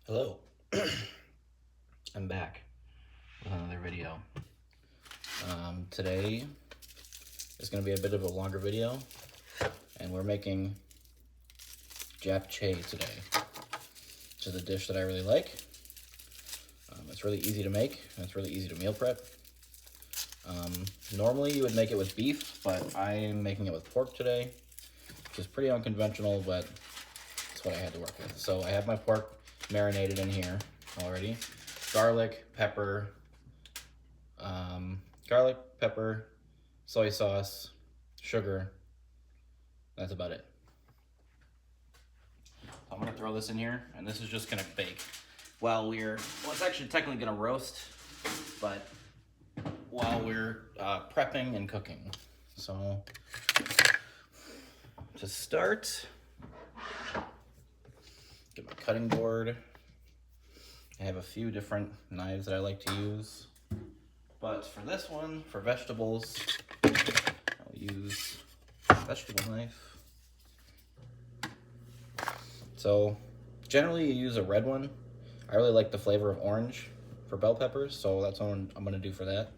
Hello, I'm back with another video. Today is going to be a bit of a longer video, and we're making Japchae today, which is a dish that I really like. It's really easy to make, and it's really easy to meal prep. Normally you would make it with beef, but I'm making it with pork today, which is pretty unconventional, but it's what I had to work with. So I have my pork marinated in here already. Garlic, pepper, soy sauce, sugar. That's about it. I'm gonna throw this in here, and this is just gonna bake while it's actually technically gonna roast, but while we're prepping and cooking. So to start, get my cutting board. I have a few different knives that I like to use, but for this one, for vegetables, I'll use a vegetable knife. So generally you use a red one. I really like the flavor of orange for bell peppers, so that's what I'm gonna do for that.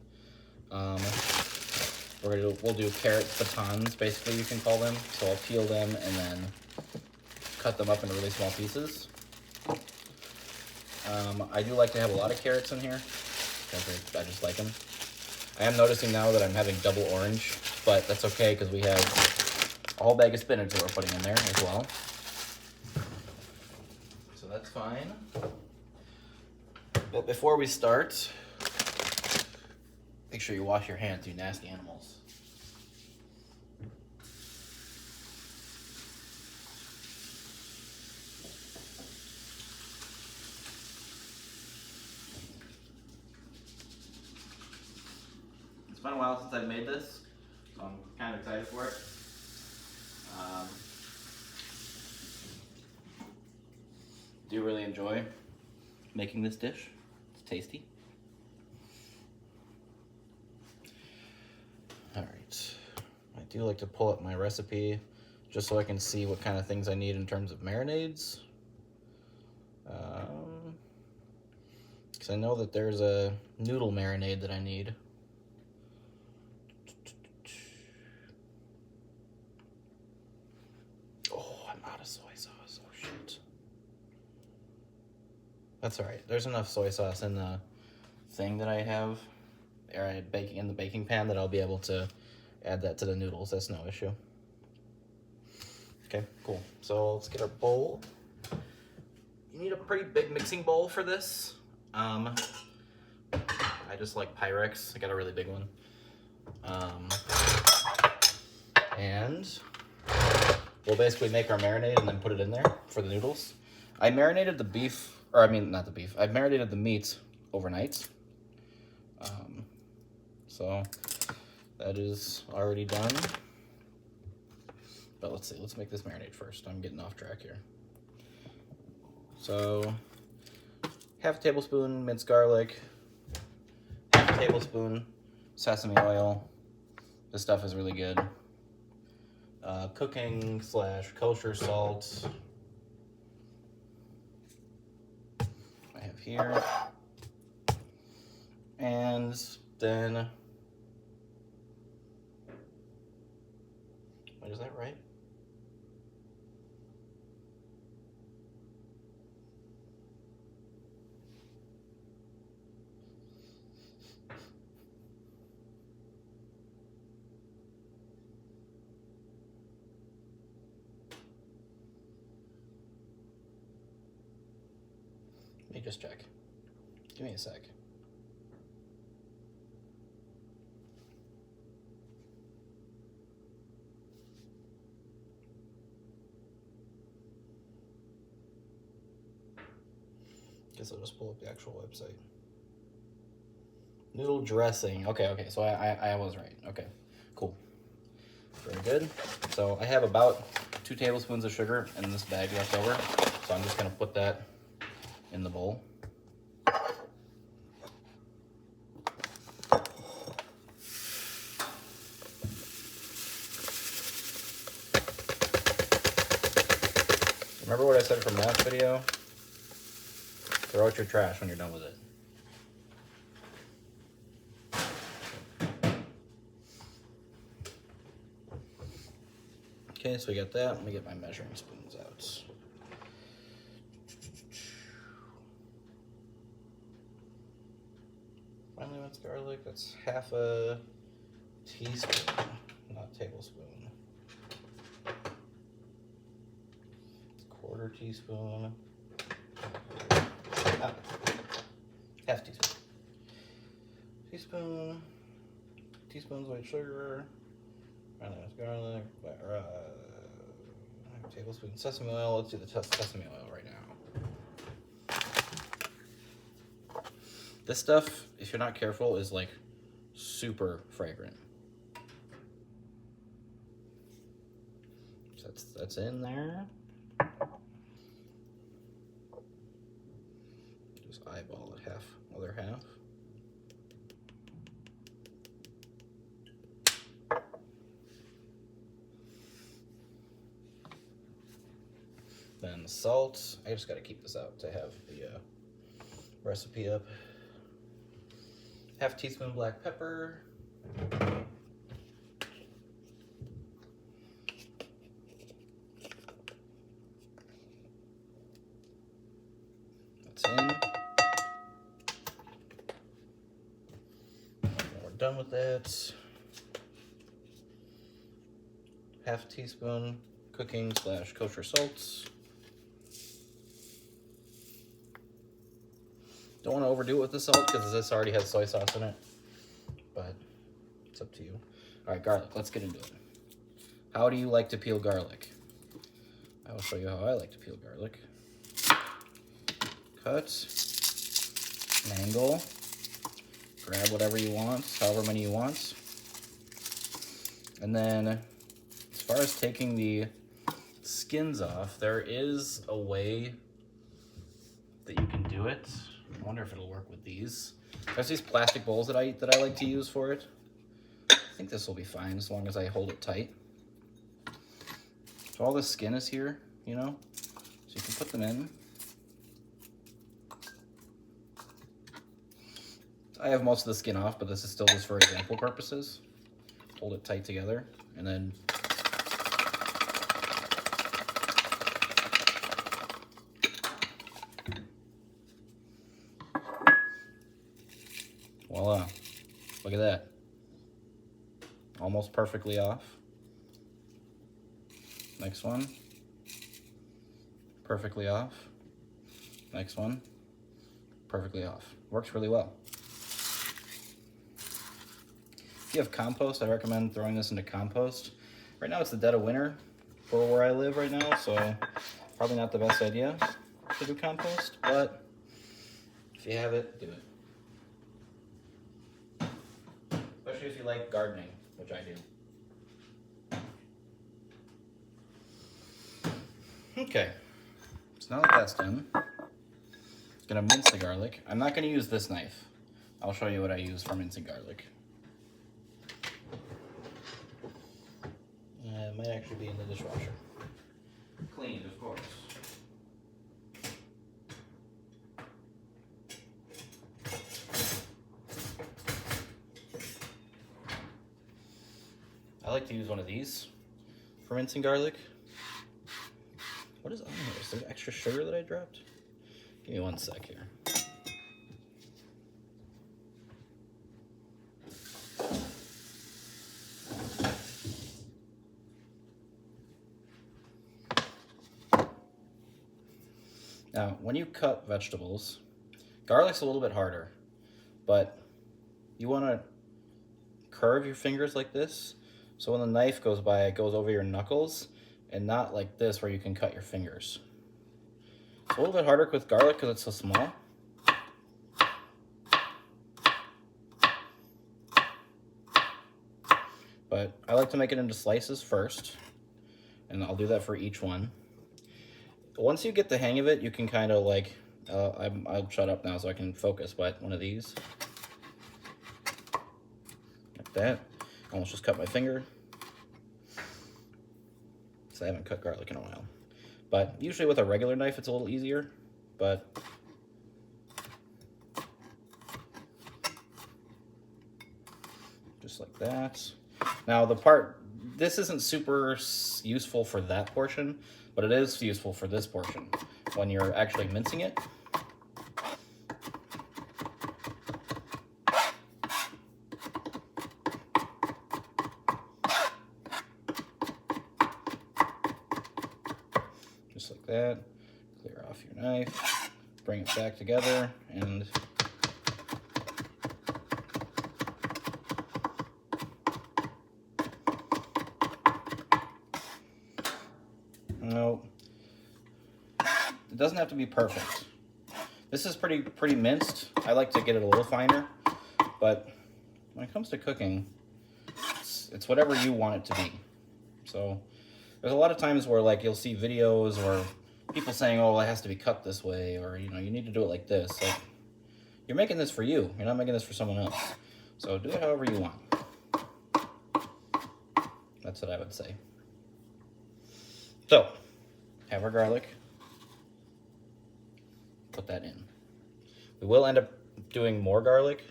We'll do carrot batons, basically you can call them. So I'll peel them and then cut them up into really small pieces. I do like to have a lot of carrots in here because I just like them. I am noticing now that I'm having double orange, but that's okay because we have a whole bag of spinach that we're putting in there as well. So that's fine. But before we start, make sure you wash your hands, you nasty animals. It's been a while since I've made this, so I'm kind of excited for it. Do really enjoy making this dish. It's tasty. All right, I do like to pull up my recipe just so I can see what kind of things I need in terms of marinades. Because I know that there's a noodle marinade that I need. Soy sauce. Oh shit. That's all right. There's enough soy sauce in the thing that I have, or baking in the baking pan, that I'll be able to add that to the noodles. That's no issue. Okay, cool. So let's get our bowl. You need a pretty big mixing bowl for this. I just like Pyrex. I got a really big one. And we'll basically make our marinade and then put it in there for the noodles. I marinated the beef, or I mean, not the beef. I marinated the meat overnight. So that is already done. But let's see, let's make this marinade first. I'm getting off track here. So half a tablespoon minced garlic, half a tablespoon sesame oil. This stuff is really good. Cooking / kosher salt I have here, and then, wait, is that right? Let me just check. Give me a sec. Guess I'll just pull up the actual website. Noodle dressing. Okay, so I was right. Okay, cool. Very good. So I have about 2 tablespoons of sugar in this bag left over. So I'm just gonna put that in the bowl. Remember what I said from last video? Throw out your trash when you're done with it. Okay, so we got that. Let me get my measuring spoons out. Finely minced garlic, that's half a teaspoon, not tablespoon. Quarter teaspoon. Half teaspoon. Teaspoon's white sugar. Finely minced garlic. Tablespoon sesame oil. Let's do the sesame oil right now. This stuff, if you're not careful, is like super fragrant. So that's in there. Just eyeball it half, other half. Then the salt. I just got to keep this out to have the recipe up. Half teaspoon black pepper. That's in. When we're done with that, half teaspoon cooking / kosher salts. Don't want to overdo it with the salt because this already has soy sauce in it, but it's up to you. All right, garlic, let's get into it. How do you like to peel garlic? I will show you how I like to peel garlic. Cut, angle, grab whatever you want, however many you want. And then as far as taking the skins off, there is a way that you can do it. I wonder if it'll work with these. There's these plastic bowls that I like to use for it. I think this will be fine as long as I hold it tight. So all the skin is here, you know? So you can put them in. I have most of the skin off, but this is still just for example purposes. Hold it tight together, and then voila, look at that. Almost perfectly off. Next one. Perfectly off. Next one. Perfectly off. Works really well. If you have compost, I recommend throwing this into compost. Right now it's the dead of winter for where I live right now, so probably not the best idea to do compost, but if you have it, do it. Especially if you like gardening, which I do. Okay, so now that that's done, I'm gonna mince the garlic. I'm not gonna use this knife. I'll show you what I use for mincing garlic. It might actually be in the dishwasher. Cleaned, of course. I like to use one of these for mincing garlic. What is on here? Is there extra sugar that I dropped? Give me one sec here. Now, when you cut vegetables, garlic's a little bit harder, but you want to curve your fingers like this, so when the knife goes by, it goes over your knuckles, and not like this where you can cut your fingers. It's a little bit harder with garlic because it's so small. But I like to make it into slices first, and I'll do that for each one. Once you get the hang of it, you can kind of like, I'll shut up now so I can focus, but one of these. Like that. I almost just cut my finger. So I haven't cut garlic in a while. But usually with a regular knife, it's a little easier, but just like that. Now this isn't super useful for that portion, but it is useful for this portion when you're actually mincing it. Just like that. Clear off your knife, bring it back together, and no, it doesn't have to be perfect. This is pretty minced. I like to get it a little finer, but when it comes to cooking, it's whatever you want it to be. So there's a lot of times where like you'll see videos or people saying, oh, well, it has to be cut this way, or you know, you need to do it like this. Like, you're making this for you. You're not making this for someone else. So do it however you want. That's what I would say. So, have our garlic. Put that in. We will end up doing more garlic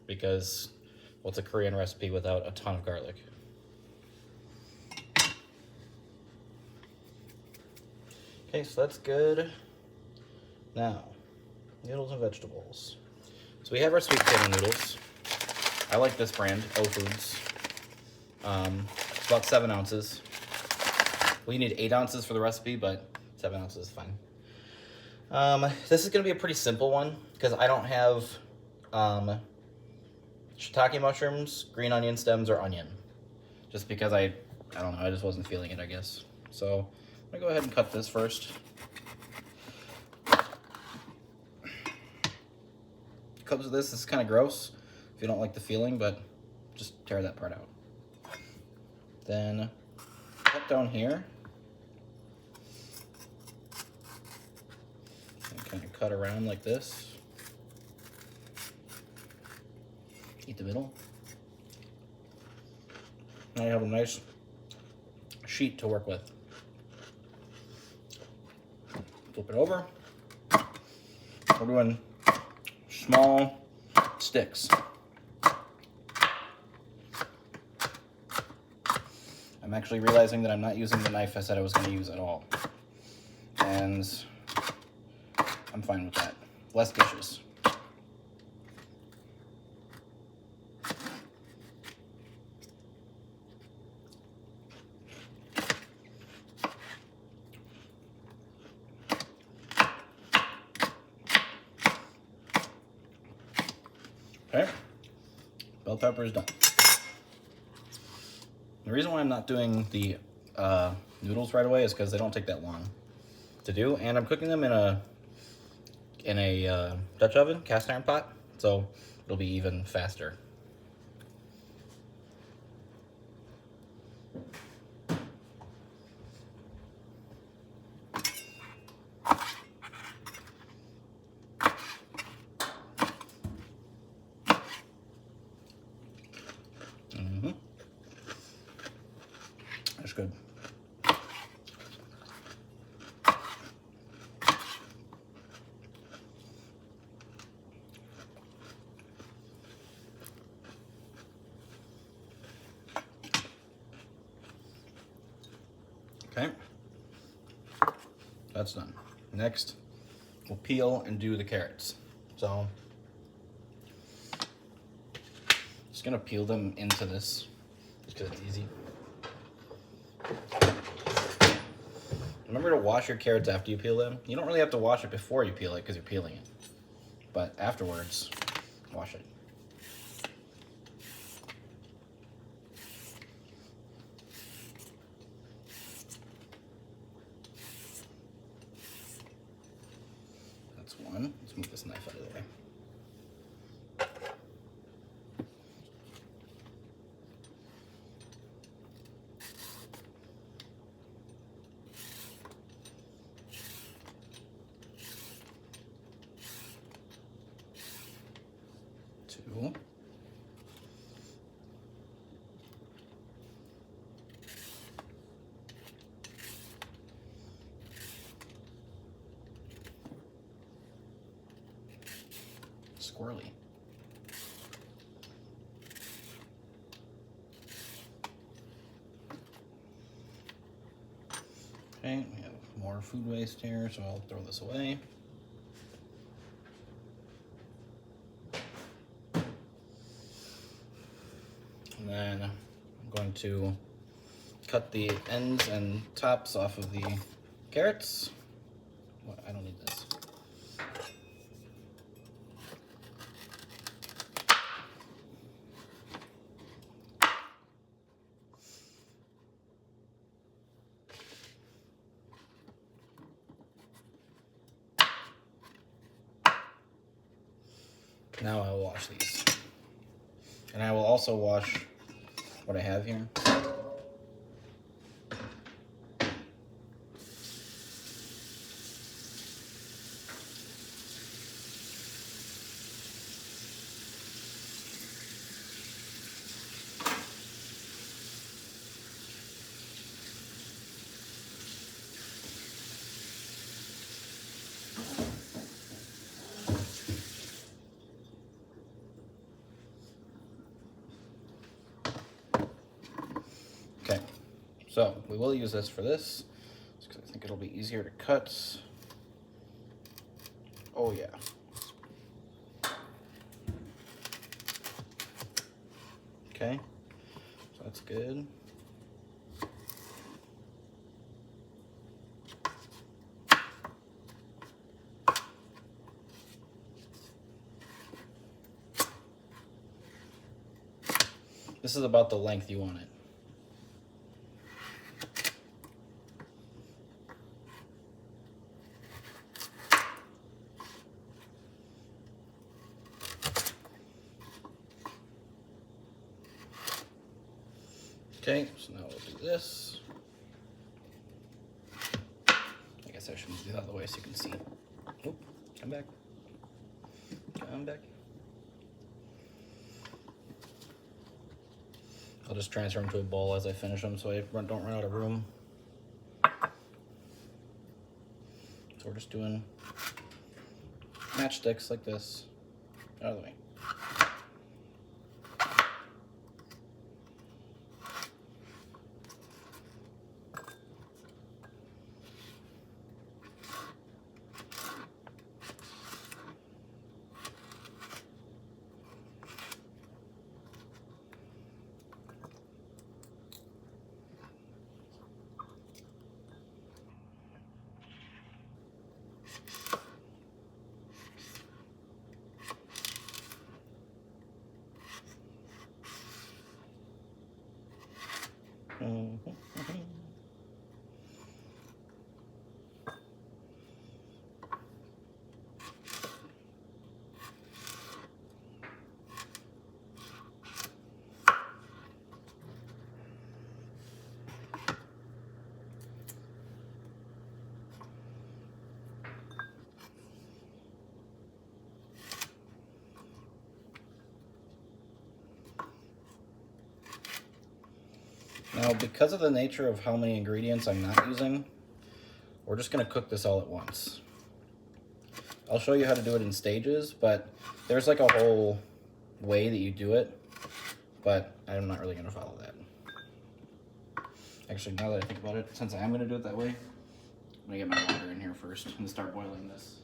because, well, it's a Korean recipe without a ton of garlic. Okay, so that's good. Now, noodles and vegetables. So we have our sweet potato noodles. I like this brand, O Foods. It's about 7 ounces. We need 8 ounces for the recipe, but 7 ounces is fine. This is going to be a pretty simple one because I don't have shiitake mushrooms, green onion stems, or onion. Just because I don't know, I just wasn't feeling it, I guess. So I'm going to go ahead and cut this first. Comes with this is kind of gross if you don't like the feeling, but just tear that part out. Then cut down here. And kind of cut around like this. Eat the middle. Now you have a nice sheet to work with. Flip it over. We're doing small sticks. I'm actually realizing that I'm not using the knife I said I was going to use at all. And I'm fine with that. Less dishes. Okay, bell pepper is done. The reason why I'm not doing the noodles right away is because they don't take that long to do, and I'm cooking them in a Dutch oven, cast iron pot, so it'll be even faster. That's good. Okay, that's done. Next, we'll peel and do the carrots. So, just gonna peel them into this, just because it's easy. Remember to wash your carrots after you peel them. You don't really have to wash it before you peel it because you're peeling it. But afterwards, wash it. That's one. Let's move this knife out of the way. Two. Squirrely. Okay, we have more food waste here, so I'll throw this away. And then I'm going to cut the ends and tops off of the carrots. Well, I don't need this. Now I will wash these. And I will also wash what I have here. Okay, so we will use this for this, because I think it'll be easier to cut. Oh yeah. Okay, so that's good. This is about the length you want it. Okay, so now we'll do this. I guess I should move these out of the way so you can see. Oop, come back. Come back. I'll just transfer them to a bowl as I finish them so I don't run out of room. So we're just doing matchsticks like this. Out of the way. Now, because of the nature of how many ingredients I'm not using, we're just gonna cook this all at once. I'll show you how to do it in stages, but there's like a whole way that you do it, but I'm not really gonna follow that. Actually, now that I think about it, since I am gonna do it that way, I'm gonna get my water in here first and start boiling this.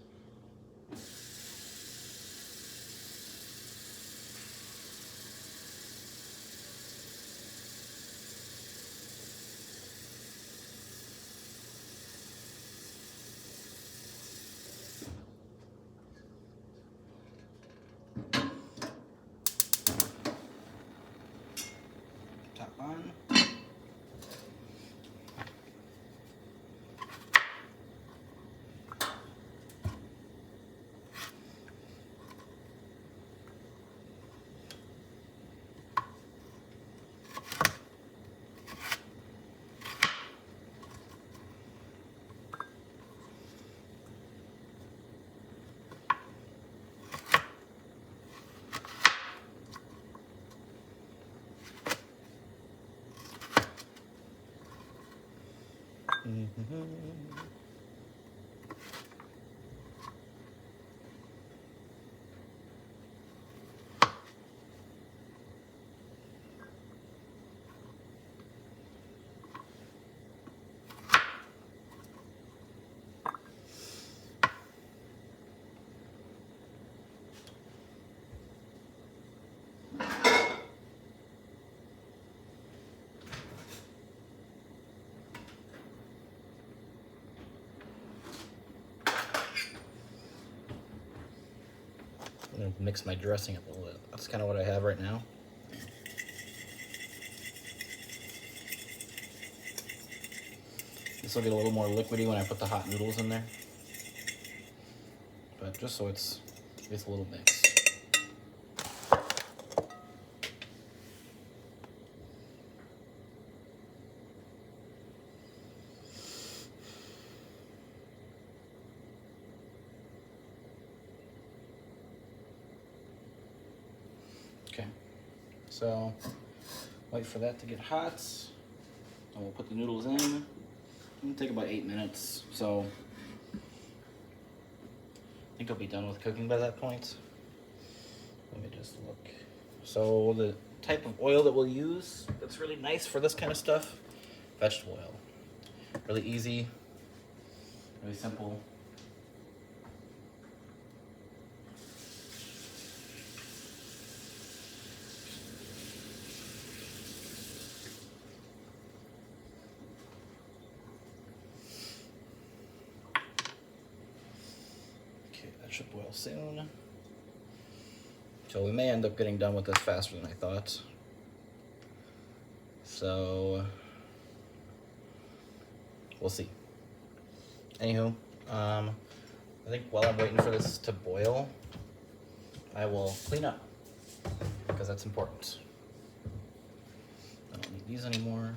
Top on. I'm gonna mix my dressing up a little bit. That's kind of what I have right now. This will get a little more liquidy when I put the hot noodles in there. But just so it's a little mix. Okay, so wait for that to get hot, and we'll put the noodles in. It'll take about 8 minutes, so I think I'll be done with cooking by that point. Let me just look. So the type of oil that we'll use that's really nice for this kind of stuff, vegetable oil. Really easy, really simple. That should boil soon. So we may end up getting done with this faster than I thought. So we'll see. Anywho, I think while I'm waiting for this to boil, I will clean up because that's important. I don't need these anymore.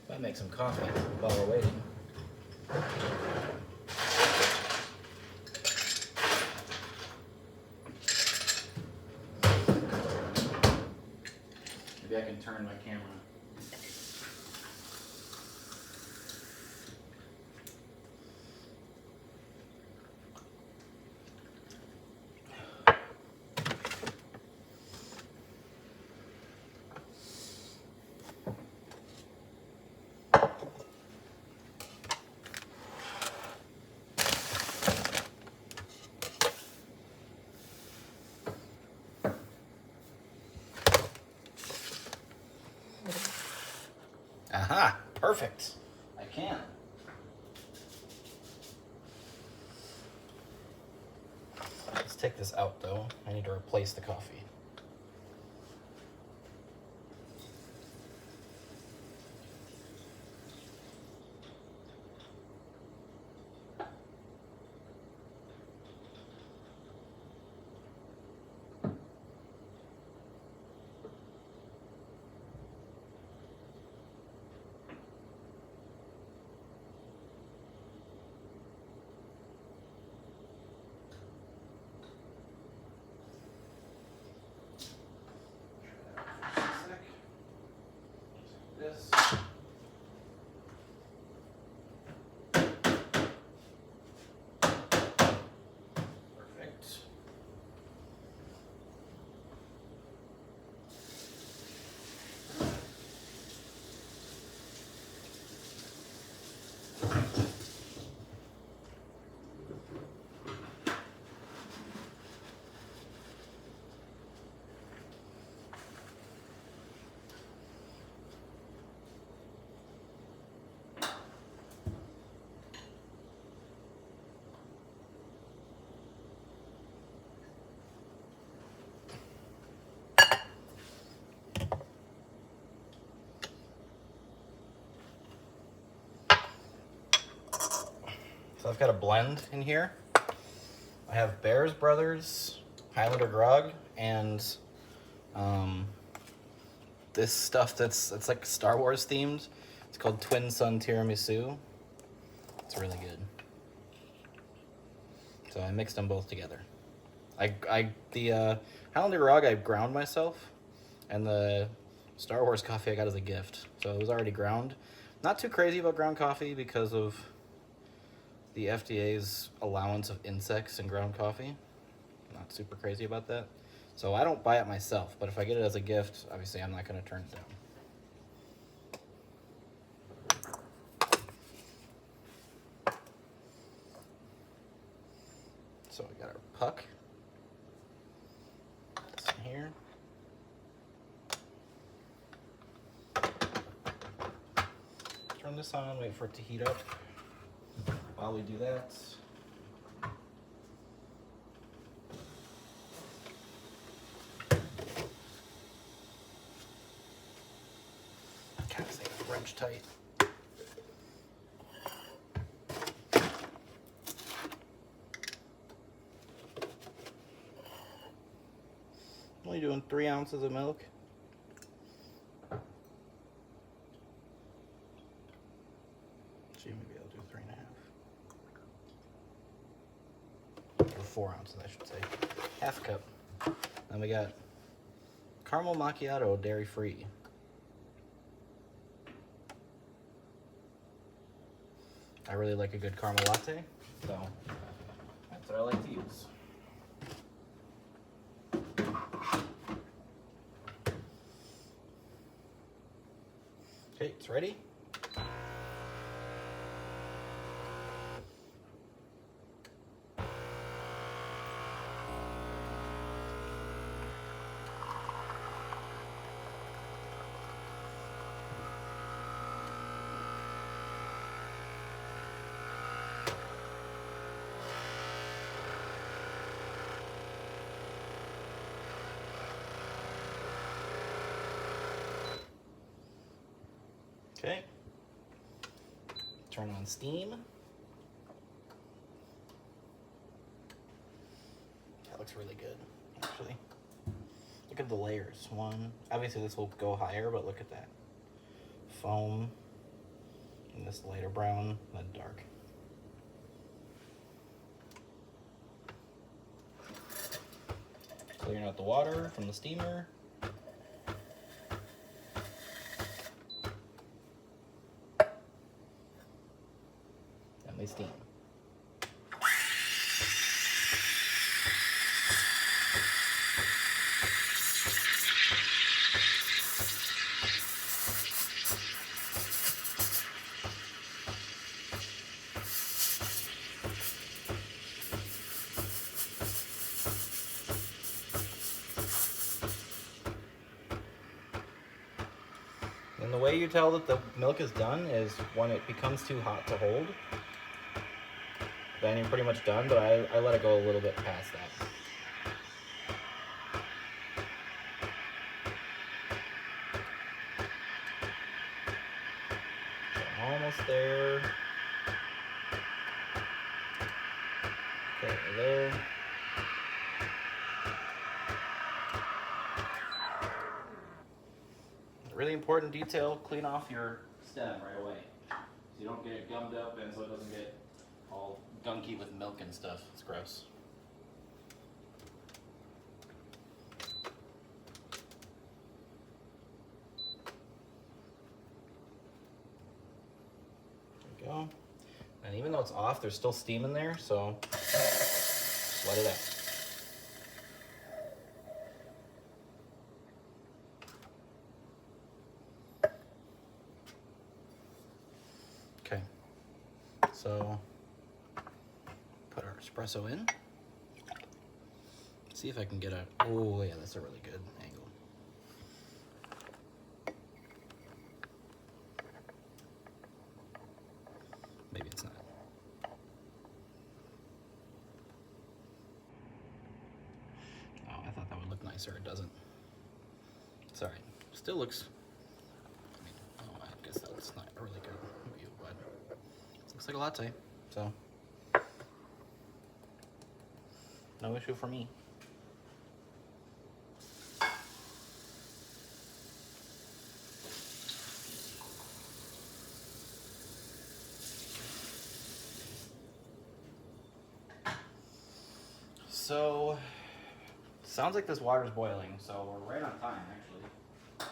Might make some coffee while we're waiting. Maybe I can turn my camera. Aha, perfect. I can. Let's take this out though. I need to replace the coffee. This. Perfect. So I've got a blend in here. I have Bears Brothers Highlander grog and this stuff it's like Star Wars themed. It's called Twin Sun Tiramisu. It's really good. So I mixed them both together. The Highlander grog I ground myself, and the Star Wars coffee I got as a gift. So it was already ground. Not too crazy about ground coffee because of the FDA's allowance of insects in ground coffee. Not super crazy about that. So I don't buy it myself, but if I get it as a gift, obviously I'm not going to turn it down. So we got our puck. This in here. Turn this on, wait for it to heat up. While we do that, kind of say wrench tight. Only doing 3 ounces of milk. Gee, maybe I'll do 3.5. Or 4 ounces, I should say. Half cup. Then we got caramel macchiato, dairy free. I really like a good caramel latte, so that's what I like to use. Okay, it's ready. Okay. Turn on steam. That looks really good, actually. Look at the layers. One, obviously this will go higher, but look at that. Foam, and this lighter brown, then dark. Clearing out the water from the steamer. And we steam. And the way you tell that the milk is done is when it becomes too hot to hold. Then you're pretty much done, but I let it go a little bit past that. So almost there. Okay, we're there. Really important detail, clean off your stem right away. So you don't get it gummed up and so it doesn't get all gunky with milk and stuff. It's gross. There we go. And even though it's off, there's still steam in there, so just let it out. Okay, so put our espresso in. See if I can get a, oh yeah, that's a really good angle. Maybe it's not. Oh, I thought that would look nicer, it doesn't. It's alright, still looks, I mean, oh, I guess that's not a really good view, but it looks like a latte, so no issue for me. So, sounds like this water's boiling, so we're right on time, actually.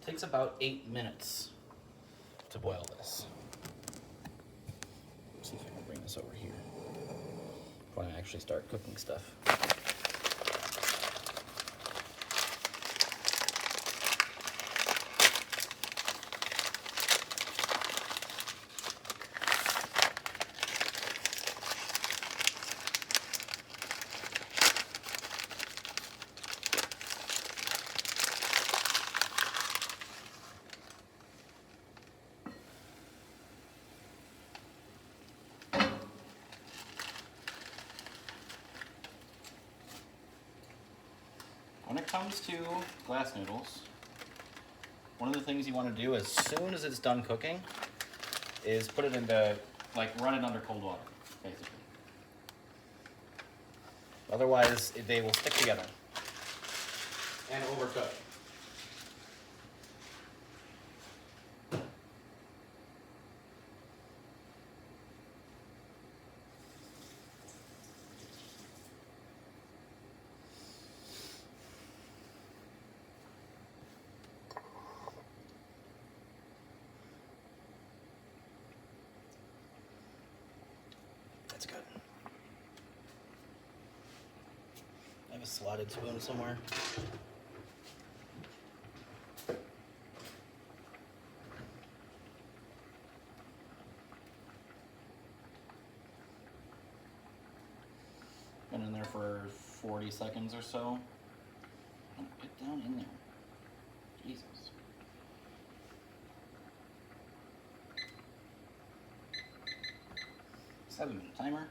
Takes about 8 minutes to boil this. Let's see if I can bring this over here. When I actually start cooking stuff. When it comes to glass noodles, one of the things you want to do as soon as it's done cooking is put it into, like, run it under cold water, basically. Otherwise, they will stick together and overcook. That's good. I have a slotted spoon somewhere. Been in there for 40 seconds or so. Oh, get down in there. Jesus. Seven-minute timer.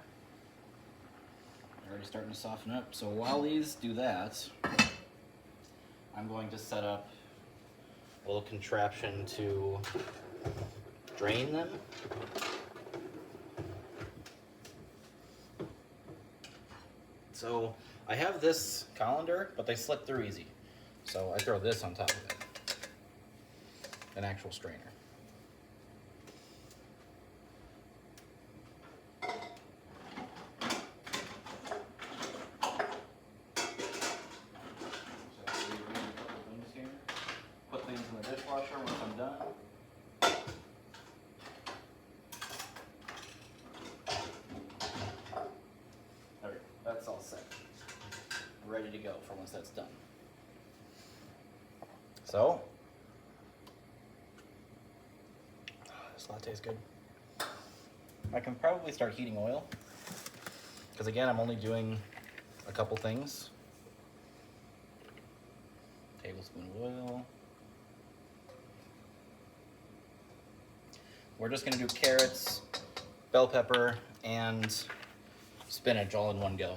They're already starting to soften up. So while these do that, I'm going to set up a little contraption to drain them. So I have this colander, but they slip through easy. So I throw this on top of it. An actual strainer. Put things in the dishwasher once I'm done. There we go. That's all set. Ready to go for once that's done. So, this latte is good. I can probably start heating oil, because again, I'm only doing a couple things. Tablespoon of oil. We're just gonna do carrots, bell pepper, and spinach all in one go.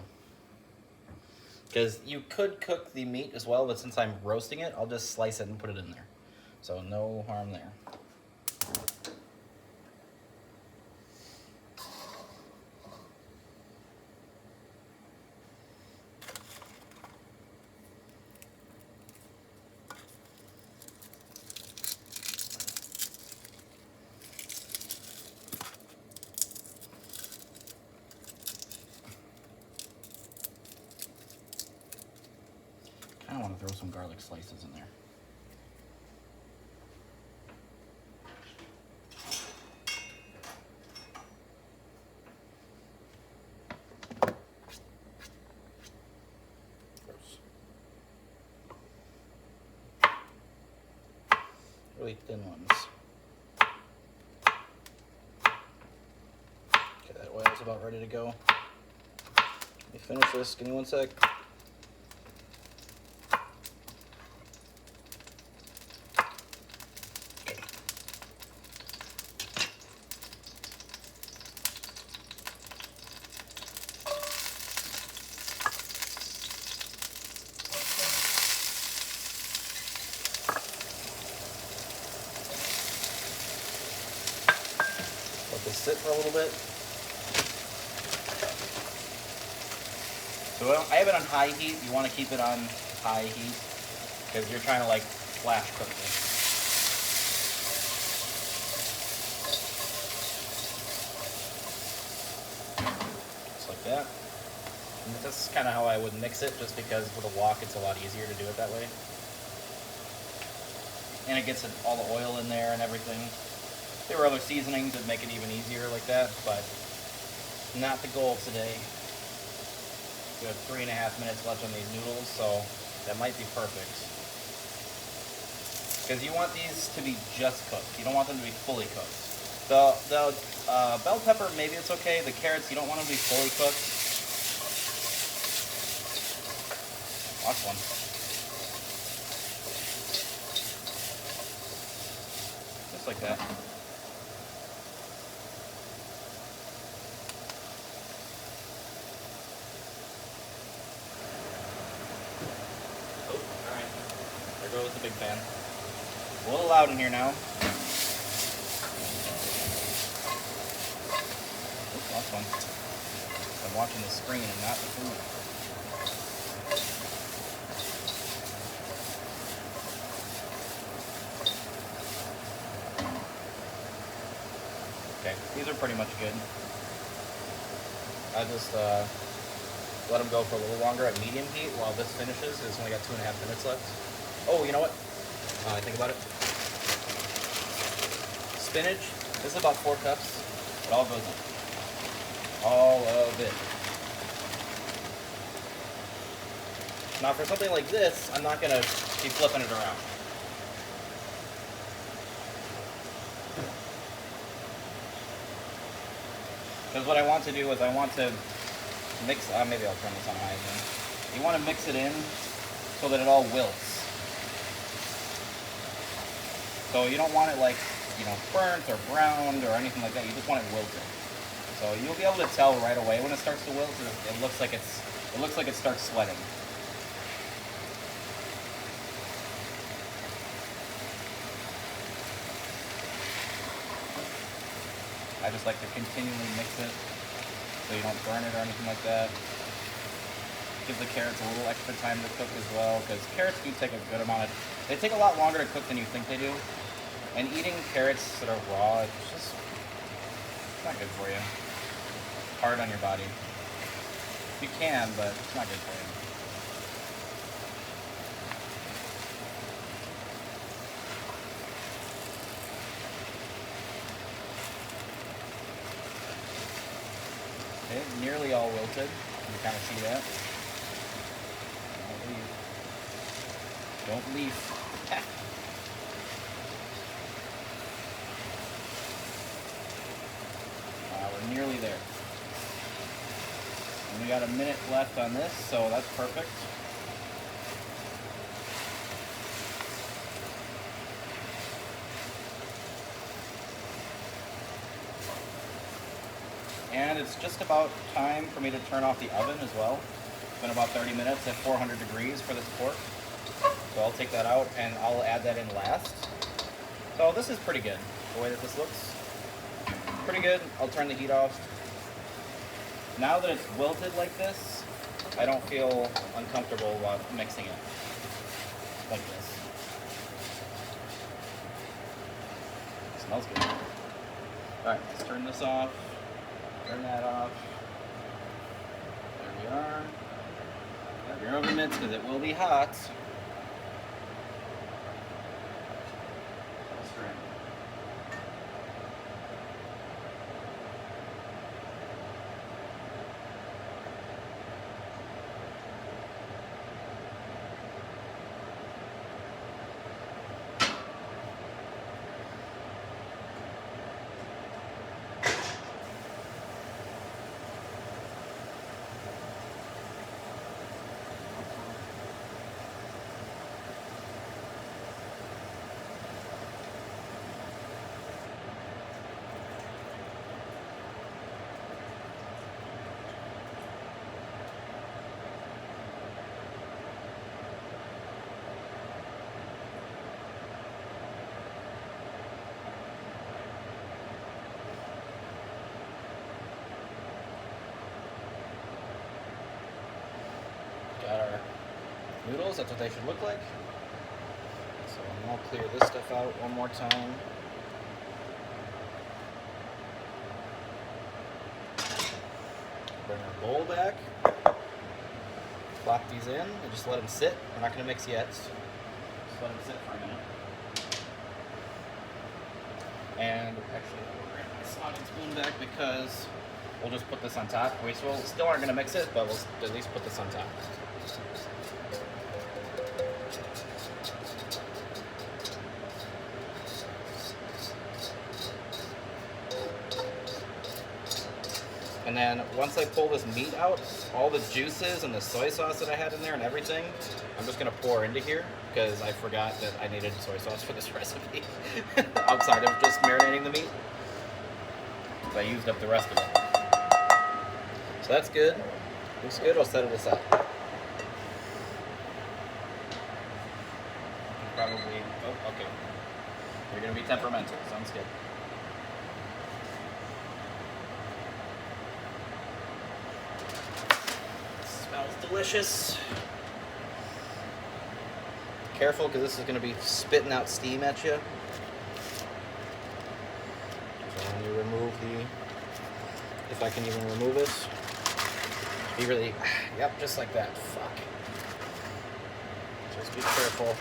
Because you could cook the meat as well, but since I'm roasting it, I'll just slice it and put it in there. So no harm there. I want to throw some garlic slices in there. Gross. Really thin ones. Okay, that oil's about ready to go. Let me finish this. Give me 1 sec. Let this sit for a little bit. So I have it on high heat. You want to keep it on high heat because you're trying to like flash cook this. Yeah. And that's kind of how I would mix it, just because with a wok it's a lot easier to do it that way. And it gets all the oil in there and everything. There were other seasonings that make it even easier like that, but not the goal today. We have 3.5 minutes left on these noodles, so that might be perfect. Because you want these to be just cooked. You don't want them to be fully cooked. The bell pepper, maybe it's okay. The carrots, you don't want them to be fully cooked. Last one. Just like that. Oh, alright. There goes the big pan. A little loud in here now. Oops, last one. I'm watching the screen and not the food. Okay, these are pretty much good. I just let them go for a little longer at medium heat while this finishes. It's only got 2.5 minutes left. Oh, you know what? I think about it. Spinach. This is about 4 cups. It all goes in. All of it. Now, for something like this, I'm not gonna be flipping it around. Because what I want to do is I want to mix, maybe I'll turn this on high again. You want to mix it in so that it all wilts. So you don't want it like, burnt or browned or anything like that. You just want it wilted. So you'll be able to tell right away when it starts to wilt. It looks like it starts sweating. I just like to continually mix it so you don't burn it or anything like that. Give the carrots a little extra time to cook as well, because carrots do take a good amount of... They take a lot longer to cook than you think they do. And eating carrots that are raw, it's just not good for you. Hard on your body. You can, but it's not good for you. Okay, nearly all wilted. You can kind of see that. Don't leave. Don't leave. We're nearly there. And we got a minute left on this, so that's perfect. And it's just about time for me to turn off the oven as well. It's been about 30 minutes at 400 degrees for this pork. So I'll take that out and I'll add that in last. So this is pretty good, the way that this looks. Pretty good. I'll turn the heat off. Now that it's wilted like this, I don't feel uncomfortable while mixing it like this. Smells good. Alright, let's turn this off. Turn that off. There we are. Grab your oven mitts because it will be hot. Got our noodles, that's what they should look like. So I'm gonna clear this stuff out one more time. Bring our bowl back. Plop these in and just let them sit. We're not going to mix yet. Just let them sit for a minute. And actually, I'll bring my slotting spoon back because we'll just put this on top. We still aren't going to mix it, but we'll at least put this on top. And then once I pull this meat out, all the juices and the soy sauce that I had in there and everything, I'm just gonna pour into here because I forgot that I needed soy sauce for this recipe outside of just marinating the meat. So I used up the rest of it. So that's good. Looks good. I'll set it aside. Probably. Oh, okay. You're gonna be temperamental. Sounds good. Smells delicious. Careful, because this is going to be spitting out steam at you. So when you remove if I can even remove this, be really, yep, just like that. Fuck. Just be careful.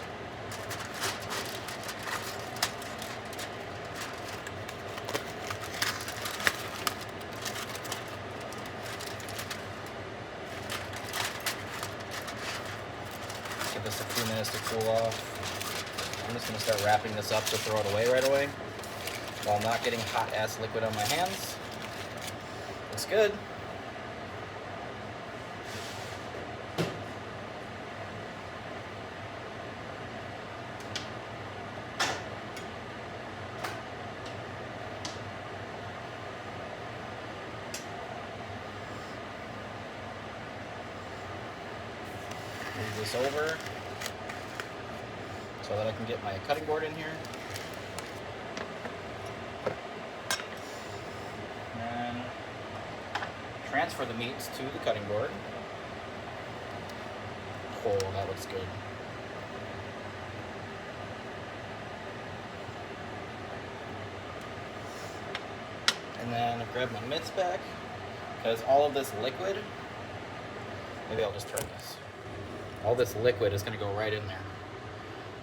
Give this a few minutes to cool off. I'm just going to start wrapping this up to throw it away right away while not getting hot ass liquid on my hands. Looks good. Move this over so that I can get my cutting board in here. And transfer the meats to the cutting board. Oh, that looks good. And then grab my mitts back, because all of this liquid, maybe I'll just turn this. All this liquid is going to go right in there.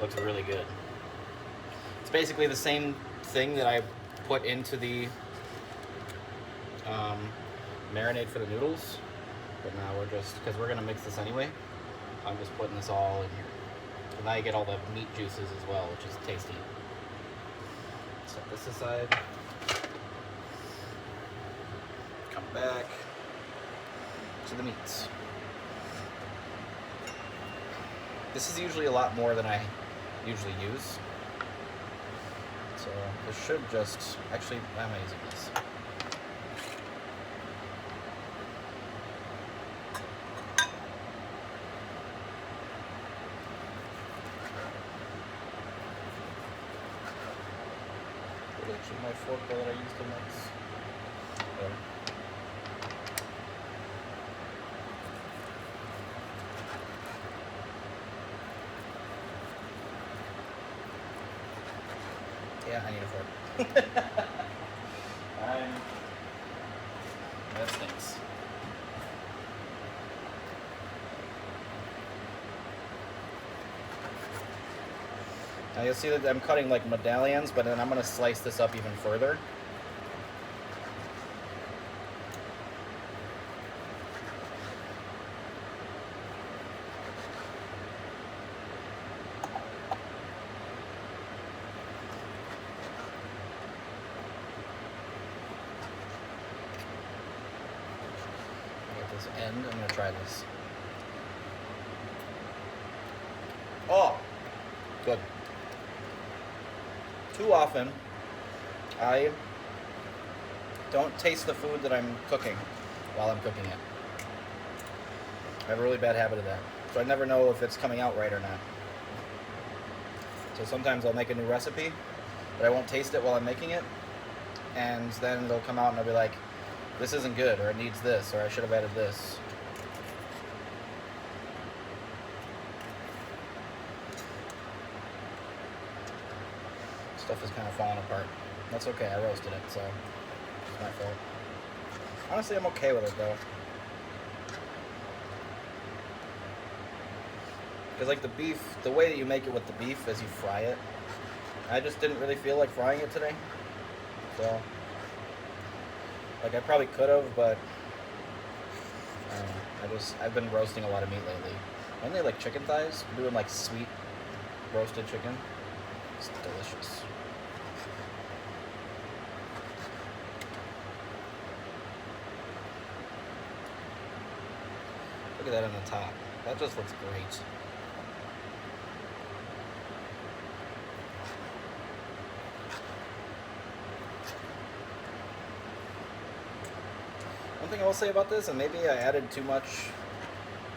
Looks really good. It's basically the same thing that I put into the marinade for the noodles, but now we're just, because we're going to mix this anyway, I'm just putting this all in here. So now you get all the meat juices as well, which is tasty. Set this aside. Come back to the meats. This is usually a lot more than I usually use. So this should just, actually, why am I using this? Actually, my fork that I used to mix. There. Yeah, I need a fork. That stinks. Now you'll see that I'm cutting like medallions, but then I'm going to slice this up even further. End. I'm going to try this. Oh, good. Too often, I don't taste the food that I'm cooking while I'm cooking it. I have a really bad habit of that. So I never know if it's coming out right or not. So sometimes I'll make a new recipe, but I won't taste it while I'm making it. And then it'll come out and I'll be like, this isn't good, or it needs this, or I should have added this. Stuff is kind of falling apart. That's okay, I roasted it, so it's my fault. Honestly, I'm okay with it, though. Because like the beef, the way that you make it with the beef is you fry it. I just didn't really feel like frying it today. So, like I probably could have, but I don't know. I've been roasting a lot of meat lately. Mainly like chicken thighs. I'm doing like sweet roasted chicken. It's delicious. Look at that on the top. That just looks great. One thing I will say about this, and maybe I added too much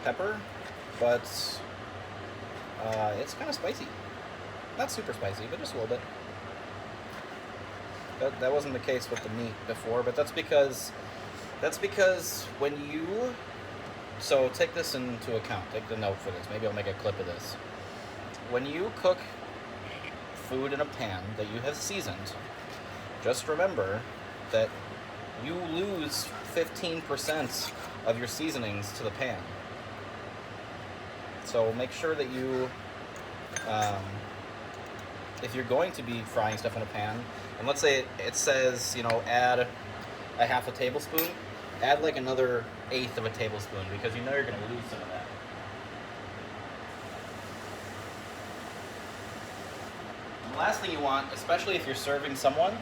pepper, but it's kind of spicy. Not super spicy, but just a little bit. That wasn't the case with the meat before, but that's because when you... So take this into account. Take the note for this. Maybe I'll make a clip of this. When you cook food in a pan that you have seasoned, just remember that you lose 15% of your seasonings to the pan. So make sure that you, if you're going to be frying stuff in a pan, and let's say it says, you know, add a half a tablespoon, add like another 1/8 of a tablespoon, because you know you're going to lose some of that. And the last thing you want, especially if you're serving someone,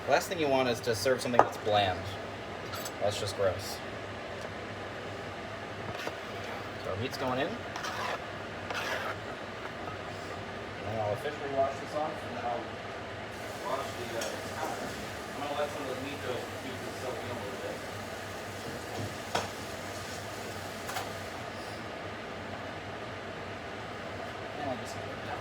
the last thing you want is to serve something that's bland. That's just gross. So our meat's going in. And I'll officially wash this off, and then I'll wash the counter. I'm going to let some of the meat go keep this soaking in a little bit. And I'll just put it down.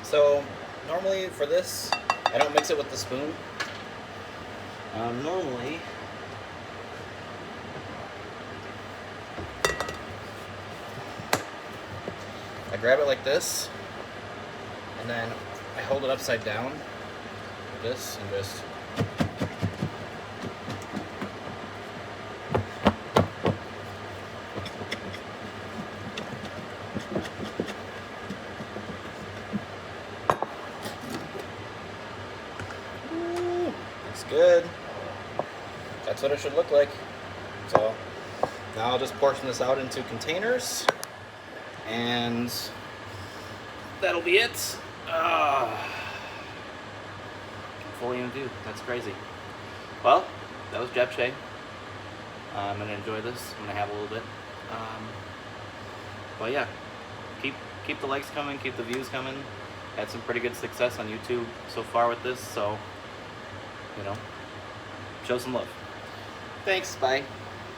So normally for this, I don't mix it with the spoon. Normally, I grab it like this, and then I hold it upside down, like this, and just good. That's what it should look like. So now I'll just portion this out into containers, and that'll be it. Fully into. That's crazy. Well, that was Japchae. I'm gonna enjoy this. I'm gonna have a little bit. But yeah, keep the likes coming, keep the views coming. Had some pretty good success on YouTube so far with this, so you know, show some love. Thanks, bye.